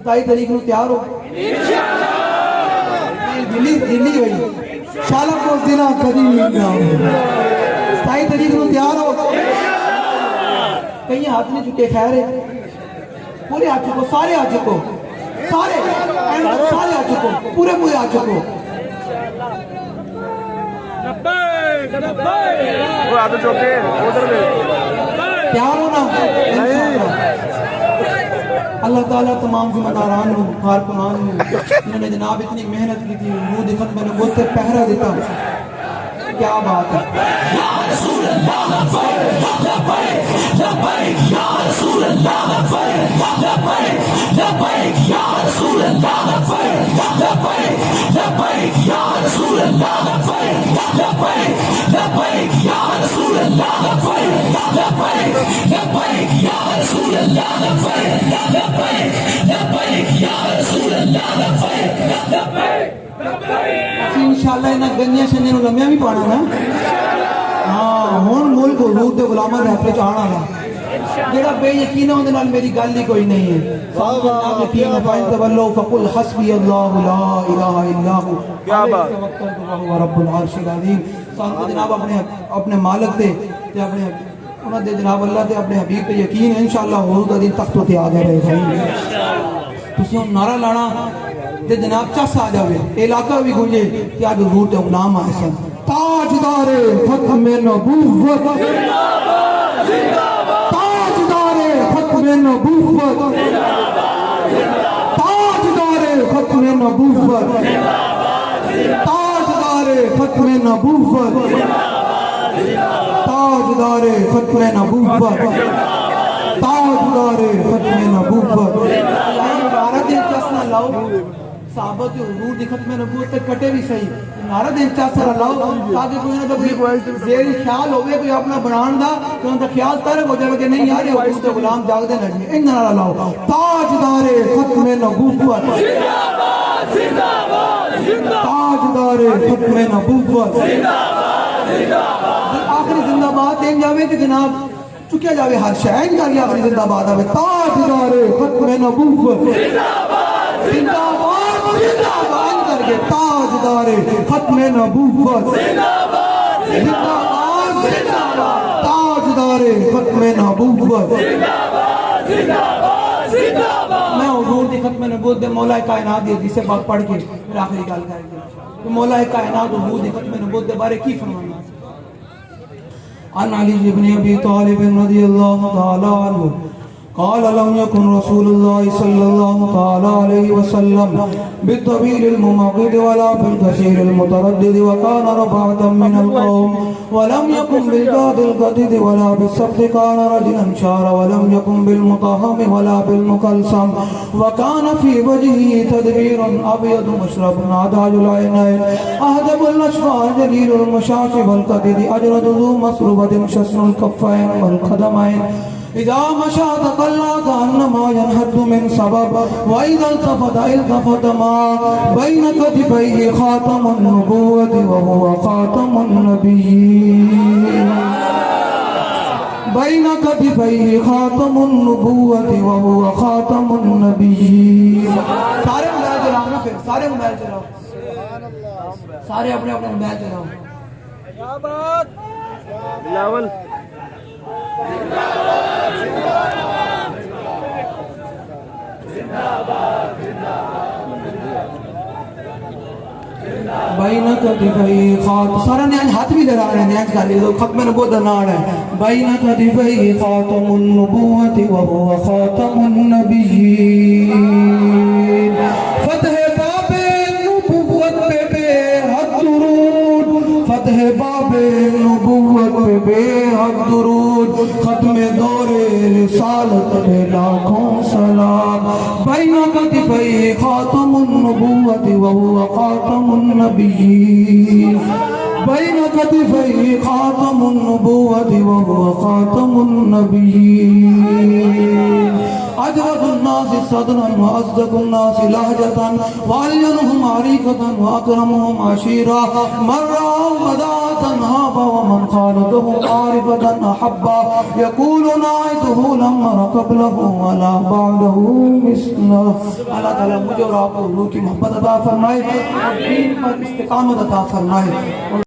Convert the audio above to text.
27 تاریخ نو تیار ہو دلی گئی شالا کو دینا کدی نہیں گا 27 تاریخ نو تیار ہو کہیں ہاتھ نہیں چکے خیر ہے پورے آ چکو سارے آ چکو سارے آ چکو پورے آ چکو تیار ہو نا اللہ تعالیٰ تمام ذمہ داران ہوں کارکنان ہوں انہوں نے جناب اتنی محنت کی تھی روح ختم میں نے بہت سے پہرا دیتا کیا بات ہے یا رسول اللہ لبیک لبیک یا رسول اللہ لبیک لبیک یا رسول اللہ لبیک لبیک یا رسول اللہ لبیک لبیک یا رسول اللہ لبیک لبیک یا رسول اللہ لبیک لبیک یا رسول اللہ لبیک انشاءاللہ انہاں گنجیاں شنجیاں نوں لمیاں بھی پانا نا ہاں ہون ملک حضور دے غلاماں رہ پہ چاہنا نا جڑا بے یقین ہوندے نال میری گل ہی کوئی نہیں ہے آپ یقین ہے فائن تولو فقل حسبی اللہ لا الہ الا ہو کیا بات وہ رب العرش العظیم سانتے جناب اپنے مالک تے اپنے انہاں دے جناب اللہ تے اپنے حبیب پہ یقین ہے انشاءاللہ حضور دا دن تختوں تے آ گئے رہے تسی ہن نعرہ لانا تے جناب چس آ جاوے علاقہ بھی گونجے کہ آج حضور تے غلام آئے سن تاجدار ختم نبوت تاجدار ختم نبوت تاجدار ختم نبوت تاجدار ختم نبوت تاجدار ختم نبوت تاجدار ختم نبوت نعرہ دل چس نہ لاؤ صحابہ کے حضور دی ختم نبوت تک کٹے بھی صحیح نعرہ دل چس نہ لاؤ تاکہ کوئی نہ کوئی زیری خیال ہوئے کوئی اپنا بنان دا تو ان کا خیال ترک ہو جائے کہ نہیں یار یہ حضور دے غلام جاگ دے نجمی ان نعرہ لاؤ تاجدار ختم نبوت تاجدار ختم نبوت آخری زندہ باد دیں جاوے کہ جناب چکیا جاوے ہر شہن کر گیا آخری زندہ باد آوے تاجدار ختم نبوت زندہ باد زندہ باد کر کے تاجدار ختم نبوت زندہ باد تاجدار ختم نبوت میں حضور دی ختم نبوت دے مولا کائنات دی حدیث پاک پڑھ کے پھر آخری گل کریں گے تو مولا کائنات حضور دی ختم نبوت دے بارے کی فرمانا عن علی بن ابی طالب رضی اللہ تعالی عنہ قال لم يكن رسول الله صلى الله تعالى عليه وسلم بالطويل الممغد ولا بالكثير المتردد وكان رفعة من القوم ولم يكن بالجاد القدد ولا بالسبت كان رجلا شار ولم يكن بالمطهم ولا بالمكلسم وكان في وجهه تدبير أبيض مشرب عداج العينين أهدب الأشفار جليل المشاش والقدد أجرد ذو مسربة شسن الكفين والقدمين إذا مشى تقلى كأنما ينحد من سبب وإذا التفت ما بين كتفيه خاتم النبوة وهو خاتم النبيين بين كتفيه خاتم النبوة وهو خاتم النبيين سارے موبائل چلاؤ نا پھر سارے موبائل چلاؤ سارے اپنے اپنے موبائل چلاؤ کیا بات بلاول بین کتفی خاتم سارا نیاج ہاتھ بھی لڑا رہے ہیں نیاج کر لئے ختم نبوت ناڑ ہے بین کتفی خاتم النبوت وهو خاتم النبیین فتح باب نبوت پہ بے حد درود فتح باب نبوت پہ بے حد درود ختم دور رسالت پہ لاکھوں سلام بین کتفی خاتم النبوت وهو خاتم النبیین بین کتفی خاتم النبوت وهو خاتم النبیین أجود الناس صدرا وأصدق الناس لهجة وألينهم عريقة وأكرمهم عشيرا من رآه بداءة هاب ومن خالده عارفة أحبا يقول ناعته لم أر قبله ولا بعده مثله. اللہ تعالیٰ مجھے اور آپ کو حضور کی محبت عطا فرمائے اور دین پر استقامت عطا فرمائے.